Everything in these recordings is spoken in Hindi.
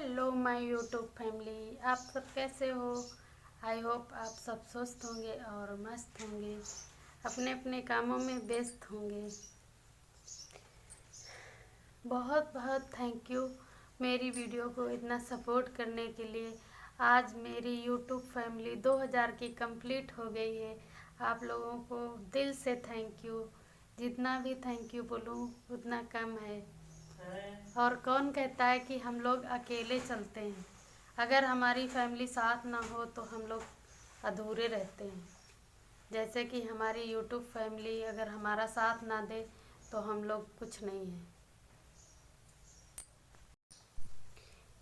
हेलो माय यूट्यूब फैमिली, आप सब कैसे हो। आई होप आप सब स्वस्थ होंगे और मस्त होंगे, अपने अपने कामों में व्यस्त होंगे। बहुत बहुत थैंक यू मेरी वीडियो को इतना सपोर्ट करने के लिए। आज मेरी यूट्यूब फैमिली 2000 की कंप्लीट हो गई है। आप लोगों को दिल से थैंक यू। जितना भी थैंक यू बोलूँ उतना कम है। और कौन कहता है कि हम लोग अकेले चलते हैं। अगर हमारी फैमिली साथ ना हो तो हम लोग अधूरे रहते हैं। जैसे कि हमारी यूट्यूब फैमिली अगर हमारा साथ ना दे तो हम लोग कुछ नहीं हैं।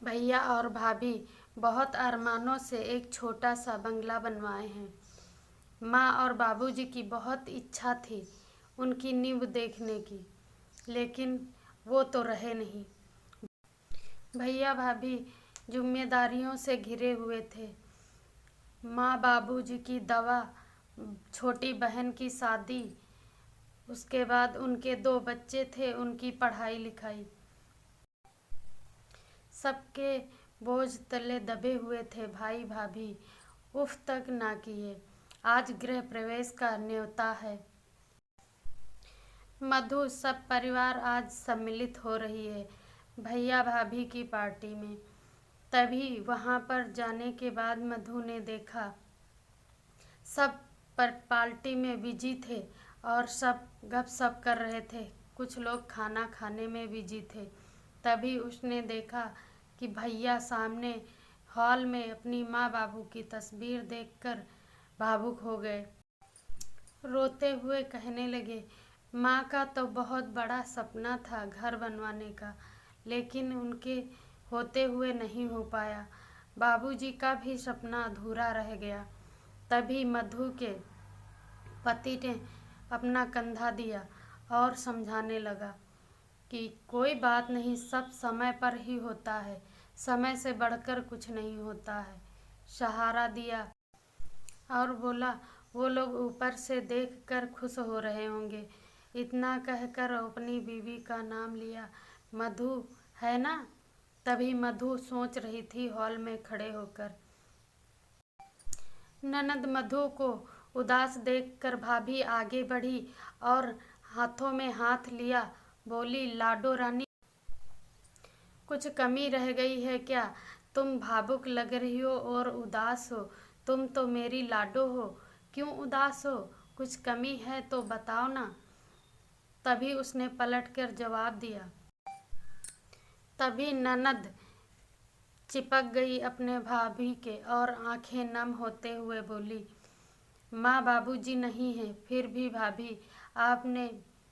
भैया और भाभी बहुत अरमानों से एक छोटा सा बंगला बनवाए हैं। माँ और बाबूजी की बहुत इच्छा थी उनकी नींव देखने की, लेकिन वो तो रहे नहीं। भैया भाभी जिम्मेदारियों से घिरे हुए थे। माँ बाबूजी की दवा, छोटी बहन की शादी, उसके बाद उनके 2 बच्चे थे, उनकी पढ़ाई लिखाई, सबके बोझ तले दबे हुए थे। भाई भाभी उफ तक ना किए। आज गृह प्रवेश का न्योता है। मधु सब परिवार आज सम्मिलित हो रही है भैया भाभी की पार्टी में। तभी वहाँ पर जाने के बाद मधु ने देखा सब पर पार्टी में बिजी थे और सब गपशप कर रहे थे। कुछ लोग खाना खाने में बिजी थे। तभी उसने देखा कि भैया सामने हॉल में अपनी माँ बाबू की तस्वीर देखकर भावुक हो गए। रोते हुए कहने लगे, माँ का तो बहुत बड़ा सपना था घर बनवाने का, लेकिन उनके होते हुए नहीं हो पाया। बाबूजी का भी सपना अधूरा रह गया। तभी मधु के पति ने अपना कंधा दिया और समझाने लगा कि कोई बात नहीं, सब समय पर ही होता है, समय से बढ़कर कुछ नहीं होता है। सहारा दिया और बोला, वो लोग ऊपर से देखकर खुश हो रहे होंगे। इतना कहकर अपनी बीवी का नाम लिया, मधु है ना। तभी मधु सोच रही थी हॉल में खड़े होकर। ननद मधु को उदास देखकर भाभी आगे बढ़ी और हाथों में हाथ लिया, बोली, लाडो रानी कुछ कमी रह गई है क्या। तुम भावुक लग रही हो और उदास हो। तुम तो मेरी लाडो हो, क्यों उदास हो। कुछ कमी है तो बताओ ना। तभी उसने पलटकर जवाब दिया। तभी ननद चिपक गई अपने भाभी के और आंखें नम होते हुए बोली, माँ बाबूजी नहीं हैं, फिर भी भाभी आपने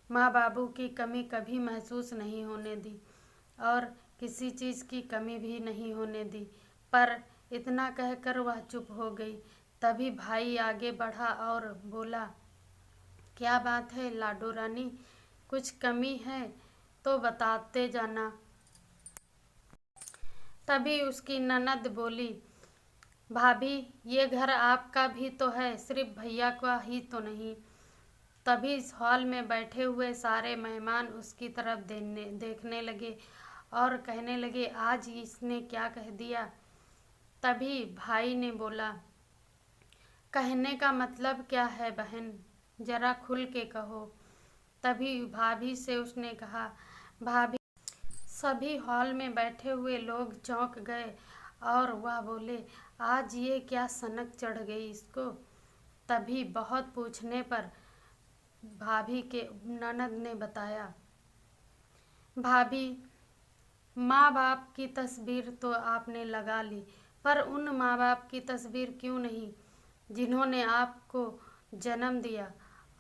माँ बाबू की कमी कभी महसूस नहीं होने दी और किसी चीज़ की कमी भी नहीं होने दी। पर इतना कहकर वह चुप हो गई। तभी भाई आगे बढ़ा और बोला, क्या बात है लाडो रानी, कुछ कमी है तो बताते जाना। तभी उसकी ननद बोली, भाभी ये घर आपका भी तो है, सिर्फ भैया का ही तो नहीं। तभी इस हॉल में बैठे हुए सारे मेहमान उसकी तरफ देखने लगे और कहने लगे, आज इसने क्या कह दिया। तभी भाई ने बोला, कहने का मतलब क्या है बहन, जरा खुल के कहो। तभी भाभी से उसने कहा, भाभी। सभी हॉल में बैठे हुए लोग चौंक गए और वह बोले, आज ये क्या सनक चढ़ गई इसको। तभी बहुत पूछने पर भाभी के ननद ने बताया, भाभी माँ बाप की तस्वीर तो आपने लगा ली, पर उन माँ बाप की तस्वीर क्यों नहीं जिन्होंने आपको जन्म दिया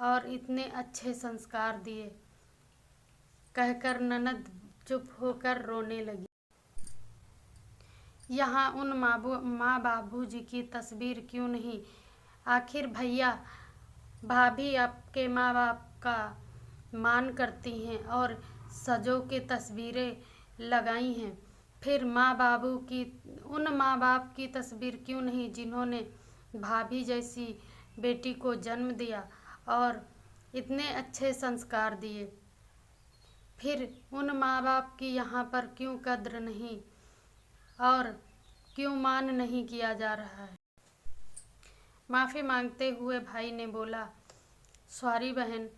और इतने अच्छे संस्कार दिए। कहकर ननद चुप होकर रोने लगी। यहाँ उन माँ बाबूजी की तस्वीर क्यों नहीं। आखिर भैया भाभी आपके माँ बाप का मान करती हैं और सजों की तस्वीरें लगाई हैं, फिर उन माँ बाप की तस्वीर क्यों नहीं जिन्होंने भाभी जैसी बेटी को जन्म दिया और इतने अच्छे संस्कार दिए। फिर उन माँ बाप की यहाँ पर क्यों कद्र नहीं। और क्यों मान नहीं किया जा रहा है। माफ़ी मांगते हुए भाई ने बोला, सॉरी बहन,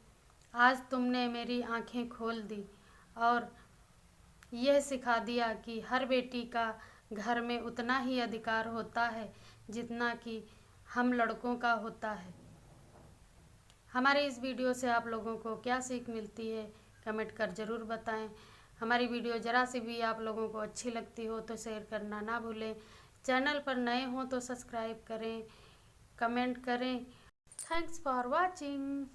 आज तुमने मेरी आंखें खोल दी और यह सिखा दिया कि हर बेटी का घर में उतना ही अधिकार होता है जितना कि हम लड़कों का होता है। हमारे इस वीडियो से आप लोगों को क्या सीख मिलती है, कमेंट कर ज़रूर बताएं। हमारी वीडियो ज़रा सी भी आप लोगों को अच्छी लगती हो तो शेयर करना ना भूलें। चैनल पर नए हो तो सब्सक्राइब करें, कमेंट करें। Thanks for watching.